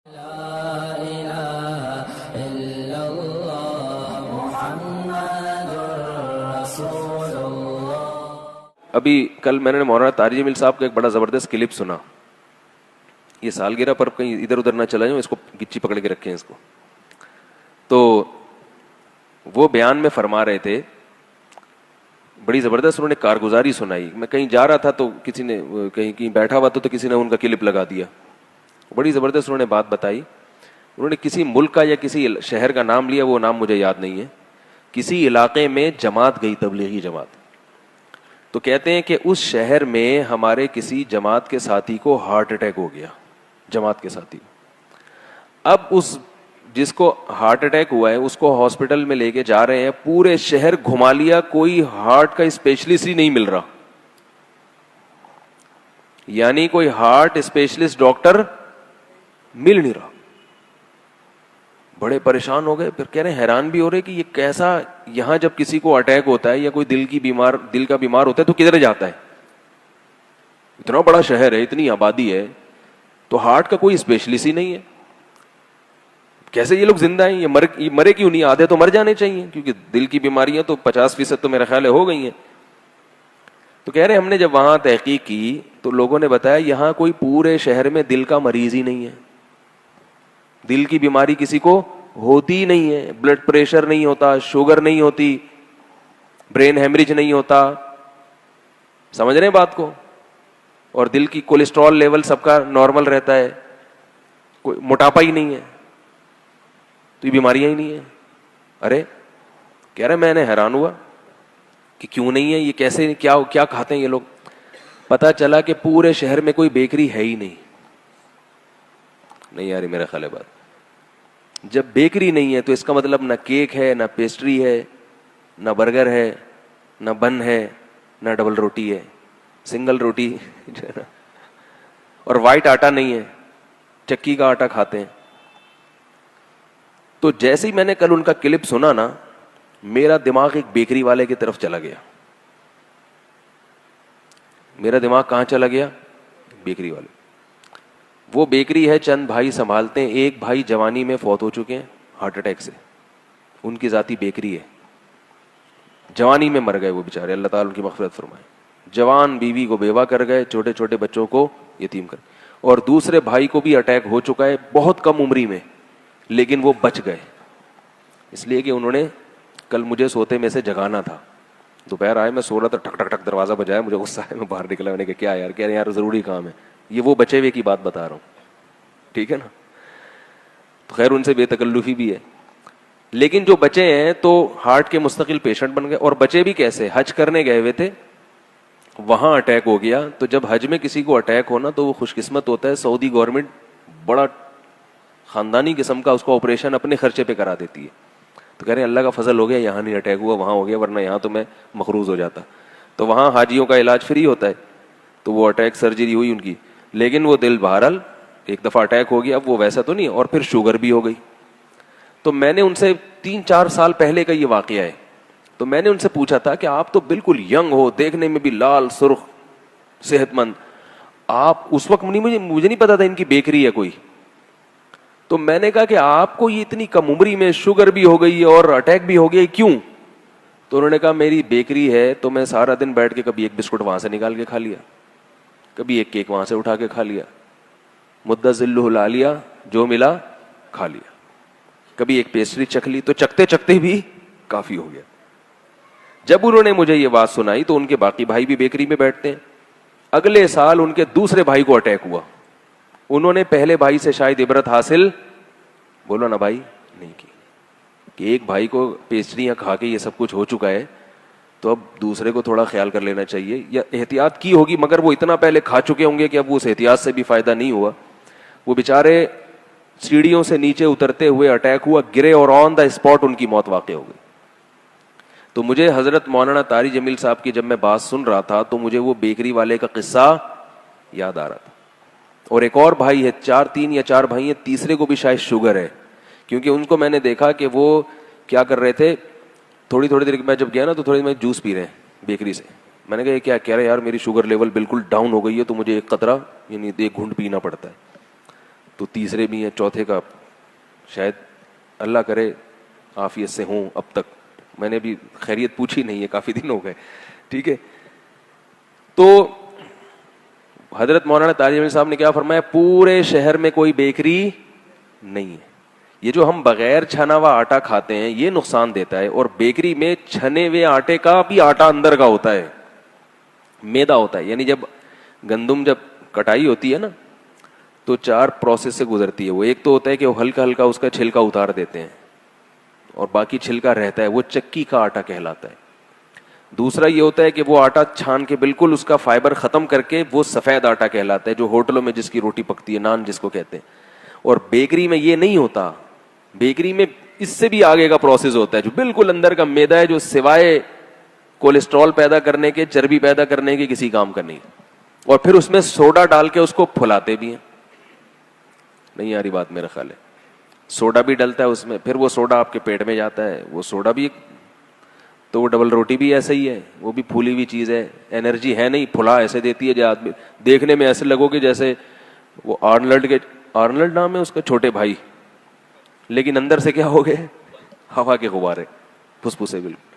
ابھی کل میں نے مولانا طارق جمیل صاحب کا ایک بڑا زبردست کلپ سنا. یہ سالگرہ پر کہیں ادھر ادھر نہ چلا جاؤں, اس کو گچی پکڑ کے رکھیں اس کو. تو وہ بیان میں فرما رہے تھے, بڑی زبردست انہوں نے کارگزاری سنائی. میں کہیں جا رہا تھا تو کسی نے کہیں بیٹھا ہوا تو کسی نے ان کا کلپ لگا دیا. بڑی زبردست انہوں نے بات بتائی. انہوں نے کسی ملک کا یا کسی شہر کا نام لیا, وہ نام مجھے یاد نہیں ہے. کسی علاقے میں جماعت گئی, تبلیغی جماعت. تو کہتے ہیں کہ اس شہر میں ہمارے کسی جماعت کے ساتھی کو ہارٹ اٹیک ہو گیا. جماعت کے ساتھی, اب اس جس کو ہارٹ اٹیک ہوا ہے اس کو ہاسپٹل میں لے کے جا رہے ہیں. پورے شہر گھما لیا, کوئی ہارٹ کا اسپیشلسٹ ہی نہیں مل رہا. یعنی کوئی ہارٹ اسپیشلسٹ ڈاکٹر مل نہیں رہا. بڑے پریشان ہو گئے. پھر کہہ رہے ہیں, حیران بھی ہو رہے کہ یہ کیسا, یہاں جب کسی کو اٹیک ہوتا ہے یا کوئی دل کا بیمار ہوتا ہے تو کدھر جاتا ہے؟ اتنا بڑا شہر ہے, اتنی آبادی ہے, تو ہارٹ کا کوئی اسپیشلسٹ ہی نہیں ہے. کیسے یہ لوگ زندہ ہیں؟ یہ مرے کیوں نہیں؟ آدھے تو مر جانے چاہیے, کیونکہ دل کی بیماریاں تو 50% تو میرا خیال ہے ہو گئی ہیں. تو کہہ رہے ہیں ہم نے جب وہاں تحقیق کی تو لوگوں نے بتایا یہاں کوئی پورے شہر میں دل کا مریض ہی نہیں ہے. دل کی بیماری کسی کو ہوتی نہیں ہے. بلڈ پریشر نہیں ہوتا, شوگر نہیں ہوتی, برین ہیمریج نہیں ہوتا. سمجھ رہے ہیں بات کو؟ اور دل کی کولیسٹرول لیول سب کا نارمل رہتا ہے, کوئی موٹاپا ہی نہیں ہے, تو یہ بیماریاں ہی نہیں ہیں. ارے کہہ رہے میں نے حیران ہوا کہ کیوں نہیں ہے, یہ کیسے, کیا کھاتے ہیں یہ لوگ. پتا چلا کہ پورے شہر میں کوئی بیکری ہے ہی نہیں. نہیں یار میرا خیال ہے بات, جب بیکری نہیں ہے تو اس کا مطلب نہ کیک ہے, نہ پیسٹری ہے, نہ برگر ہے, نہ بن ہے, نہ ڈبل روٹی ہے, سنگل روٹی جو ہے نا, اور وائٹ آٹا نہیں ہے, چکی کا آٹا کھاتے ہیں. تو جیسے ہی میں نے کل ان کا کلپ سنا نا, میرا دماغ ایک بیکری والے کی طرف چلا گیا. میرا دماغ کہاں چلا گیا؟ بیکری والے. وہ بیکری ہے, چند بھائی سنبھالتے ہیں. ایک بھائی جوانی میں فوت ہو چکے ہیں ہارٹ اٹیک سے, ان کی ذاتی بیکری ہے. جوانی میں مر گئے وہ بیچارے, اللہ تعالیٰ ان کی مغفرت فرمائے. جوان بیوی کو بیوہ کر گئے, چھوٹے چھوٹے بچوں کو یتیم کر. اور دوسرے بھائی کو بھی اٹیک ہو چکا ہے بہت کم عمری میں, لیکن وہ بچ گئے اس لیے کہ انہوں نے کل مجھے سوتے میں سے جگانا تھا. دوپہر آئے, میں سو رہا تھا, ٹھک ٹھک ٹھک دروازہ بجایا, مجھے غصہ ہے, میں باہر نکلا. میں نے کہا کیا یار؟ کہہ رہے یار ضروری کام ہے. یہ وہ بچے ہوئے کی بات بتا رہا ہوں, ٹھیک ہے نا. تو خیر ان سے بے تکلفی بھی ہے, لیکن جو بچے ہیں تو ہارٹ کے مستقل پیشنٹ بن گئے. اور بچے بھی کیسے؟ حج کرنے گئے ہوئے تھے, وہاں اٹیک ہو گیا. تو جب حج میں کسی کو اٹیک ہونا تو وہ خوش قسمت ہوتا ہے, سعودی گورنمنٹ بڑا خاندانی قسم کا اس کو آپریشن اپنے خرچے پہ کرا دیتی ہے. تو کہہ رہے ہیں اللہ کا فضل ہو گیا, یہاں نہیں اٹیک ہوا, وہاں ہو گیا, ورنہ یہاں تو میں مقروض ہو جاتا. تو وہاں حاجیوں کا علاج فری ہوتا ہے, تو وہ اٹیک سرجری ہوئی ان کی, لیکن وہ دل بہرحال ایک دفعہ اٹیک ہو گیا, اب وہ ویسا تو نہیں, اور پھر شوگر بھی ہو گئی. تو میں نے ان سے 3-4 سال پہلے کا یہ واقعہ ہے, تو میں نے ان سے پوچھا تھا کہ آپ تو بالکل ینگ ہو, دیکھنے میں بھی لال سرخ صحت مند, آپ اس وقت مجھے نہیں پتا تھا ان کی بیکری ہے کوئی. تو میں نے کہا کہ آپ کو یہ اتنی کم عمری میں شوگر بھی ہو گئی اور اٹیک بھی ہو گیا, کیوں؟ تو انہوں نے کہا میری بیکری ہے, تو میں سارا دن بیٹھ کے کبھی ایک بسکٹ وہاں سے نکال کے کھا لیا, کبھی ایک کیک وہاں سے اٹھا کے کھا لیا, مدہ ذلہ لا لیا, جو ملا کھا لیا, کبھی ایک پیسٹری چکھ لی, تو چکتے چکتے بھی کافی ہو گیا. جب انہوں نے مجھے یہ بات سنائی تو ان کے باقی بھائی بھی بیکری میں بیٹھتے ہیں. اگلے سال ان کے دوسرے بھائی کو اٹیک ہوا. انہوں نے پہلے بھائی سے شاید عبرت حاصل, بولو نا بھائی, نہیں کی, کہ ایک بھائی کو پیسٹریاں کھا کے یہ سب کچھ ہو چکا ہے, تو اب دوسرے کو تھوڑا خیال کر لینا چاہیے, یا احتیاط کی ہوگی, مگر وہ اتنا پہلے کھا چکے ہوں گے کہ اب وہ اس احتیاط سے بھی فائدہ نہیں ہوا. وہ بیچارے سیڑھیوں سے نیچے اترتے ہوئے اٹیک ہوا, گرے, اور آن دا اسپاٹ ان کی موت واقع ہو گئی. تو مجھے حضرت مولانا طارق جمیل صاحب کی جب میں بات سن رہا تھا تو مجھے وہ بیکری والے کا قصہ یاد آ رہا تھا. اور ایک اور بھائی ہے, 3 یا 4 بھائی ہیں, تیسرے کو بھی شاید شوگر ہے, کیونکہ ان کو میں نے دیکھا کہ وہ کیا کر رہے تھے, تھوڑی دیر میں جب گیا نا تو تھوڑی دیر میں جوس پی رہے ہیں بیکری سے. میں نے کہا یہ کیا کہہ رہے یار, میری شوگر لیول بالکل ڈاؤن ہو گئی ہے, تو مجھے ایک قطرہ یعنی 1 گھونٹ پینا پڑتا ہے. تو تیسرے بھی ہیں, چوتھے کا شاید اللہ کرے عافیت سے ہوں. اب تک میں نے بھی خیریت پوچھی نہیں ہے, کافی دن ہو گئے. ٹھیک ہے, تو حضرت مولانا طارق جمیل صاحب نے کیا فرمایا, پورے شہر میں کوئی بیکری نہیں ہے. یہ جو ہم بغیر چھنا ہوا آٹا کھاتے ہیں یہ نقصان دیتا ہے, اور بیکری میں چھنے ہوئے آٹے کا بھی آٹا اندر کا ہوتا ہے, میدا ہوتا ہے. یعنی جب گندم جب کٹائی ہوتی ہے نا تو 4 پروسیس سے گزرتی ہے. وہ ایک تو ہوتا ہے کہ وہ ہلکا ہلکا اس کا چھلکا اتار دیتے ہیں اور باقی چھلکا رہتا ہے, وہ چکی کا آٹا کہلاتا ہے. دوسرا یہ ہوتا ہے کہ وہ آٹا چھان کے بالکل اس کا فائبر ختم کر کے وہ سفید آٹا کہلاتا ہے, جو ہوٹلوں میں جس کی روٹی پکتی ہے, نان جس کو کہتے ہیں. اور بیکری میں یہ نہیں ہوتا. بیکری میں اس سے بھی آگے کا پروسیس ہوتا ہے, جو بالکل اندر کا میدا ہے, جو سوائے کولیسٹرول پیدا کرنے کے, چربی پیدا کرنے کے کسی کام کا نہیں. اور پھر اس میں سوڈا ڈال کے اس کو پھلاتے بھی ہیں. نہیں آ رہی بات میرا خیال ہے, سوڈا بھی ڈلتا ہے اس میں, پھر وہ سوڈا آپ کے پیٹ میں جاتا ہے. وہ سوڈا بھی, تو وہ ڈبل روٹی بھی ایسا ہی ہے, وہ بھی پھولی ہوئی چیز ہے, انرجی ہے نہیں, پھلا ایسے دیتی ہے جو آدمی دیکھنے میں ایسے لگو کہ جیسے وہ آرنلڈ نام ہے اس کا چھوٹے بھائی, لیکن اندر سے کیا ہو گئے, ہوا کے غبارے, پھسپھسے بالکل.